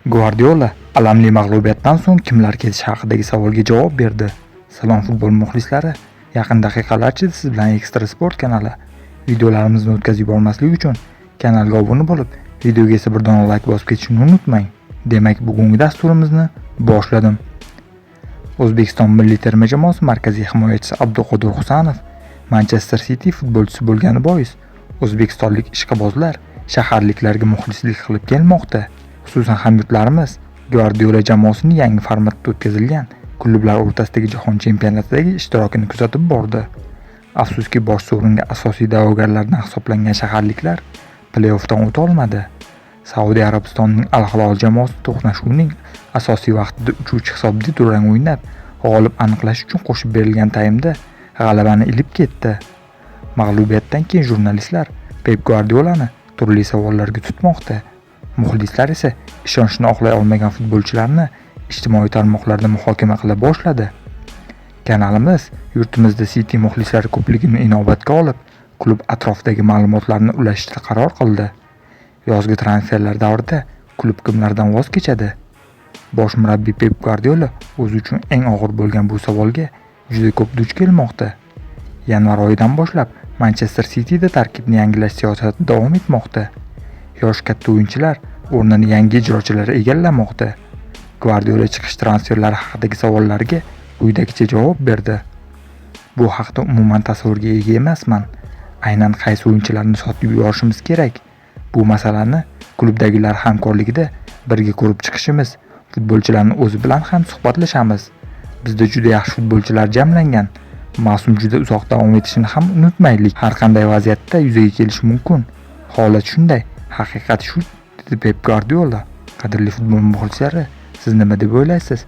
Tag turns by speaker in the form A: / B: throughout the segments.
A: Guardiola alamli mag'lubiyatdan so'ng kimlar ketishi haqidagi savolga javob berdi. Salom futbol muxlislari, yaqin daqiqalar ichida siz bilan Ekstra Sport kanali. Videolarimizni o'tkazib yubormaslik uchun kanalga obuna bo'lib, videoga esa bir dona like bosib ketishni unutmang. Demak, bugungi dasturimizni boshladim. O'zbekiston milliy terma jamoasi markaziy himoyachisi Abduqodir Husanov Manchester City futbolchisi bo'lgani bois o'zbekistonlik ishqibozlar shaharliklarga muxlislik qilib kelmoqda. Xususan hamyurtlarimiz Guardiola jamoasining yangi formatda o'tkazilgan klublar o'rtasidagi jahon chempionatidagi ishtirokini kuzatib bordi. Afsuski, bosh sovringa asosiy da'vogarlardan hisoblangan shaharliklar play-offdan o'ta olmadi. Saudiya Arabistonining Al-Hilol jamoasi to'qnashuvning asosiy vaqtida uchuvchi hisobda durang o'ynab, g'olib aniqlash uchun qo'shib berilgan taymda g'alabani ilib ketdi. Mag'lubiyatdan keyin jurnalistlar Pep Guardiolani turli savollarga tutmoqda. Muxlislar esa ishonchni oqlay olmagan futbolchilarni ijtimoiy tarmoqlarda muhokama qila boshladi. Kanalimiz yurtimizda City muxlislari ko'pligini inobatga olib, klub atrofidagi ma'lumotlarni ulashishga qaror qildi. Yozgi transferlar davrida klub kimlardan voz kechadi? Bosh murabbiy Pep Guardiola o'zi uchun eng og'ir bo'lgan bu savolga juda ko'p duch kelmoqda. Yanvar oyidan boshlab Manchester City'da tarkibni yangilash siyosati davom etmoqda. Yosh katta o'yinchilar o'rnini yangi ijrochilar egallamoqda. Guardiola chiqish transferlari haqidagi savollarga quyidagicha javob berdi. Bu haqda umuman tasavvurga ega emasman. Aynan qaysi o'yinchilarni sotib yuborishimiz kerak? Bu masalani klubdagilar hamkorligida birga ko'rib chiqishimiz, futbolchilarning o'zi bilan ham suhbatlashamiz. Bizda juda yaxshi futbolchilar jamlangan. Mavsum juda uzoq davom etishini ham unutmaylik. Har qanday vaziyatda yuzaga kelishi mumkin. Holat shunday, haqiqat shu, dedi Pep Guardiola. Qadrli futbol muxlislari, siz nima deb o'ylaysiz?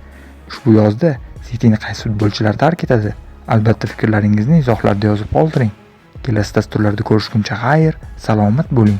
A: Ushbu yozda City'ni qaysi futbolchilar tark etadi? Albatta fikrlaringizni izohlarda yozib qoldiring. Kelasi dasturlarda ko'rishguncha xayr, salomat bo'ling.